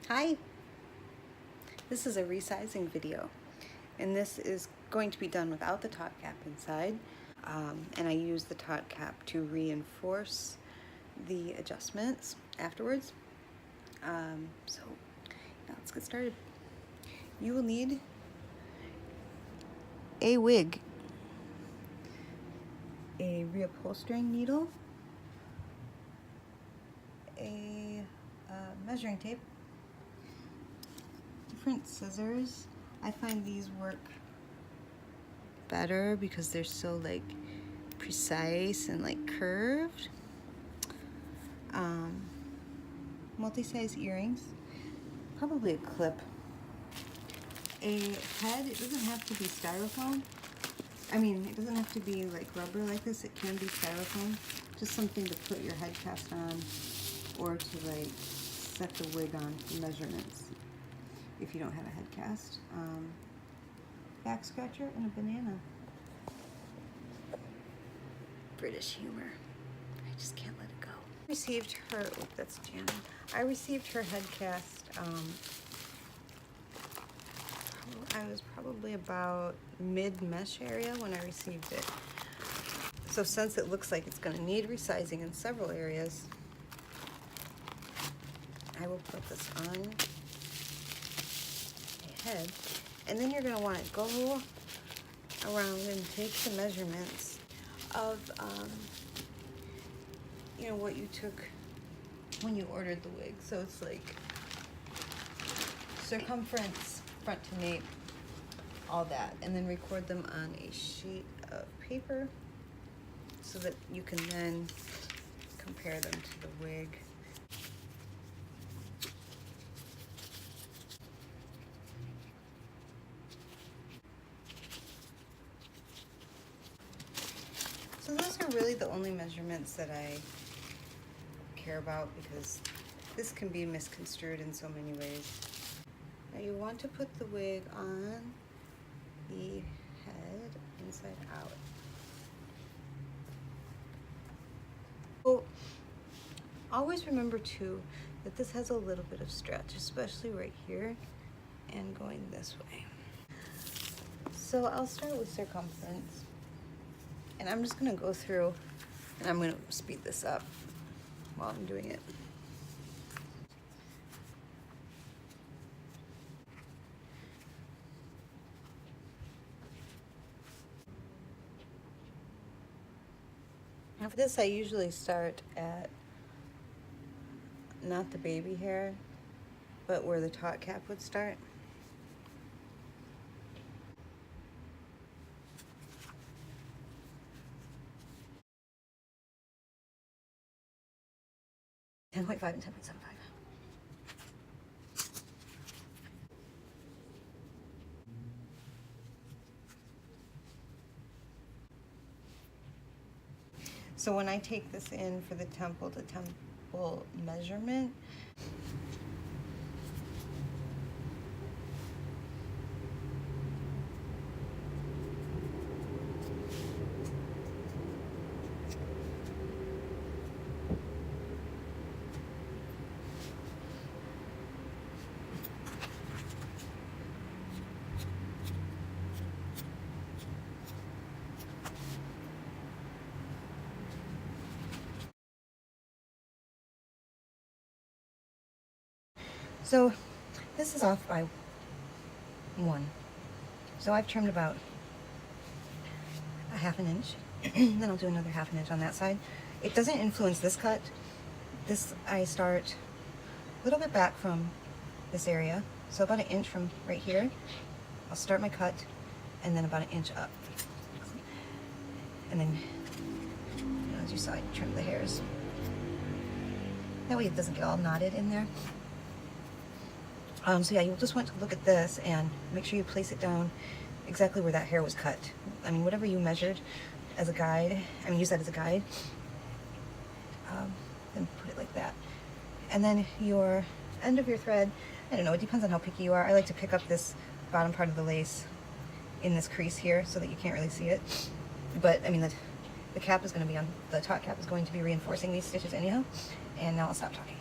Hi, this is a resizing video, and this is going to be done without the top cap inside, and I use the top cap to reinforce the adjustments afterwards. So now let's get started. You will need a wig, a reupholstering needle, a measuring tape, different scissors. I find these work better because they're so like precise and like curved. Multi-size earrings, probably a clip, a head. It doesn't have to be styrofoam. I mean, it doesn't have to be like rubber like this. It can be styrofoam. Just something to put your head cast on, or to like set the wig on for measurements if you don't have a head cast. Back scratcher and a banana. British humor. I just can't let it go. I received her, oh, that's Janet. I received her head cast, I was probably about mid-mesh area when I received it. So since it looks like it's going to need resizing in several areas, I will put this on a head. And then you're going to want to go around and take the measurements of, you know, what you took when you ordered the wig. So it's like circumference, front to nape, all that. And then record them on a sheet of paper so that you can then compare them to the wig. So those are really the only measurements that I care about, because this can be misconstrued in so many ways. Now you want to put the wig on the head inside out. Oh, always remember too that this has a little bit of stretch, especially right here and going this way. So I'll start with circumference. And I'm just going to go through and I'm going to speed this up while I'm doing it. Now for this, I usually start at not the baby hair, but where the top cap would start. $10.5 and $10.75. So when I take this in for the temple to temple measurement, so this is off by 1. So I've trimmed about a ½ inch. Then I'll do another ½ inch on that side. It doesn't influence this cut. This, I start a little bit back from this area. So about 1 inch from right here. I'll start my cut, and then about 1 inch up. And then, you know, as you saw, I trimmed the hairs. That way it doesn't get all knotted in there. So yeah, you'll just want to look at this and make sure you place it down exactly where that hair was cut. I mean, whatever you measured as a guide, I mean, use that as a guide. Then put it like that. And then your end of your thread, I don't know, it depends on how picky you are. I like to pick up this bottom part of the lace in this crease here so that you can't really see it. But, I mean, the cap is going to be on, the top cap is going to be reinforcing these stitches anyhow. And now I'll stop talking.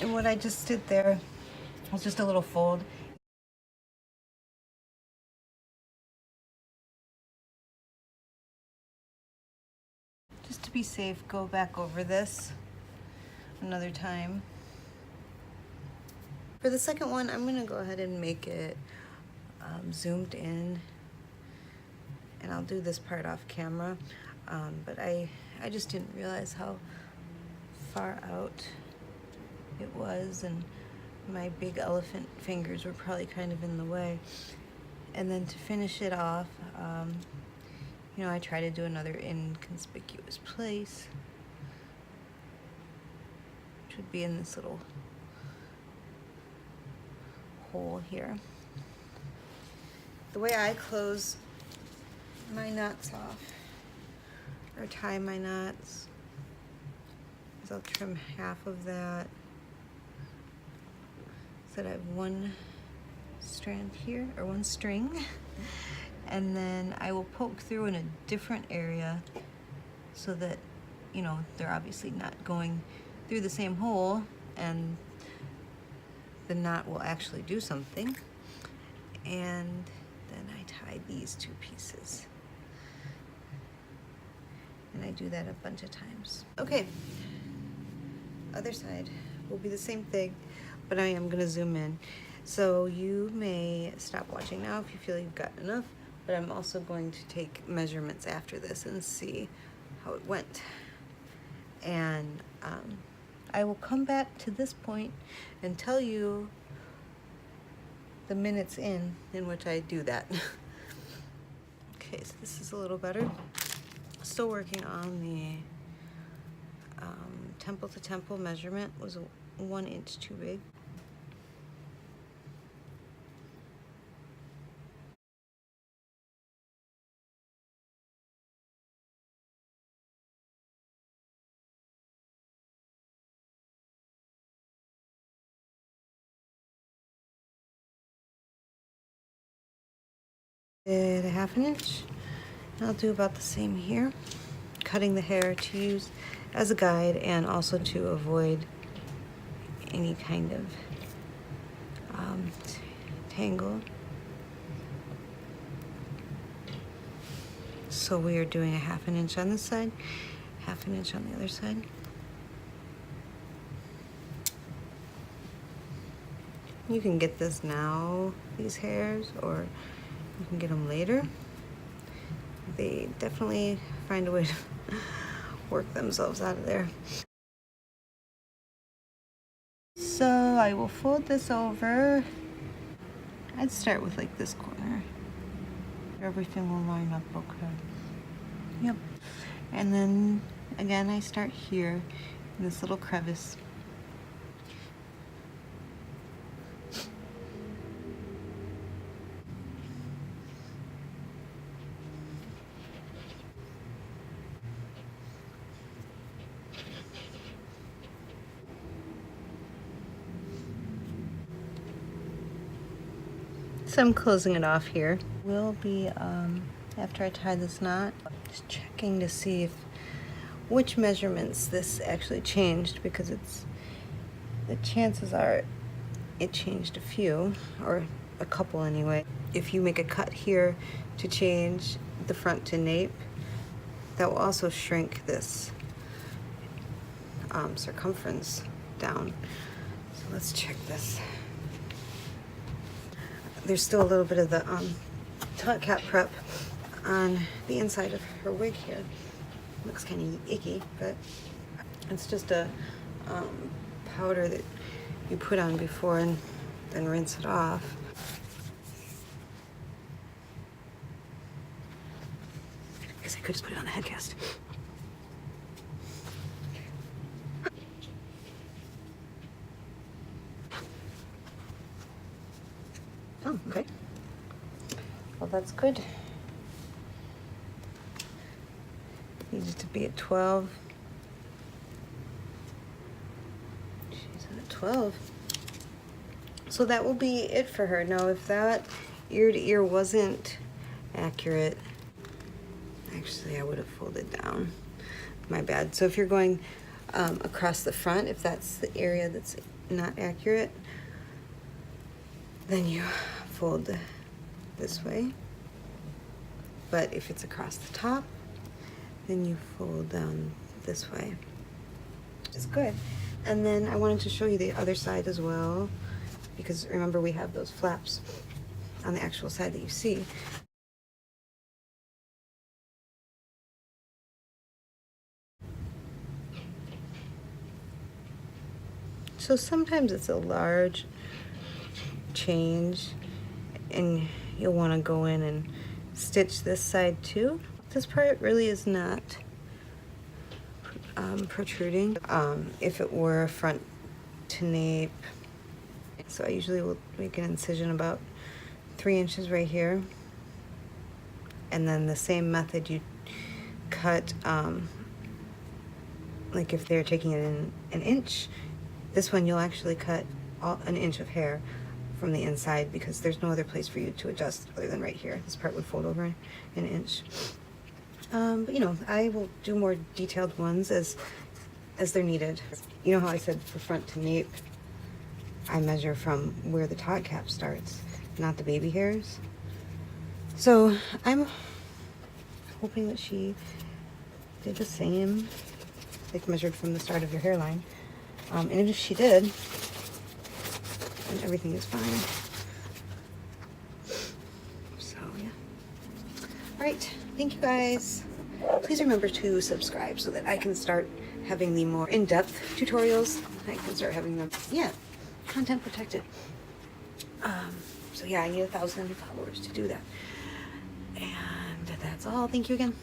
And what I just did there was just a little fold. Just to be safe, go back over this another time. For the second one, I'm gonna go ahead and make it zoomed in, and I'll do this part off camera, but I just didn't realize how far out it was, and my big elephant fingers were probably kind of in the way. And then to finish it off, you know, I try to do another inconspicuous place, which would be in this little hole here. The way I close my knots off, or tie my knots, is I'll trim half of that so that I have one strand here, or one string, and then I will poke through in a different area so that, you know, they're obviously not going through the same hole, and the knot will actually do something. And then I tie these two pieces. And I do that a bunch of times. Okay, other side will be the same thing, but I am gonna zoom in. So you may stop watching now if you feel you've got enough, but I'm also going to take measurements after this and see how it went. And I will come back to this point and tell you the minutes in which I do that. Okay, so this is a little better. Still working on the temple to temple measurement. Was 1 inch too big. Did a 1/2 inch. I'll do about the same here. Cutting the hair to use as a guide and also to avoid any kind of tangle. So we are doing a 1/2 inch on this side, 1/2 inch on the other side. You can get this now, these hairs, or you can get them later. They definitely find a way to work themselves out of there. So I will fold this over. I'd start with like this corner. Everything will line up okay. Yep. And then again, I start here in this little crevice. So I'm closing it off here. Will be, after I tie this knot, just checking to see if which measurements this actually changed, because the chances are it changed a few, or a couple anyway. If you make a cut here to change the front to nape, that will also shrink this circumference down. So let's check this. There's still a little bit of the Taute cap prep on the inside of her wig here. Looks kind of icky, but it's just a powder that you put on before and then rinse it off. I guess I could just put it on the headcast. Oh, okay. Well, that's good. Needs it to be at 12. She's at 12. So that will be it for her. Now, if that ear to ear wasn't accurate, actually, I would have folded down. My bad. So if you're going across the front, if that's the area that's not accurate, then you fold this way. But if it's across the top, then you fold down this way. It's good. And then I wanted to show you the other side as well, because remember we have those flaps on the actual side that you see. So sometimes it's a large change and you'll want to go in and stitch this side too. This part really is not protruding. If it were front to nape, so I usually will make an incision about 3 inches right here, and then the same method you cut, like if they're taking it in an inch, this one you'll actually cut an inch of hair from the inside, because there's no other place for you to adjust other than right here. This part would fold over an inch. But you know, I will do more detailed ones as they're needed. You know how I said for front to nape, I measure from where the Taute cap starts, not the baby hairs. So I'm hoping that she did the same, like measured from the start of your hairline. And if she did, then everything is fine. So yeah. All right, thank you guys. Please remember to subscribe so that I can start having the more in-depth tutorials. I can start having them, yeah, content protected. So yeah, I need 1,000 followers to do that. And that's all. Thank you again.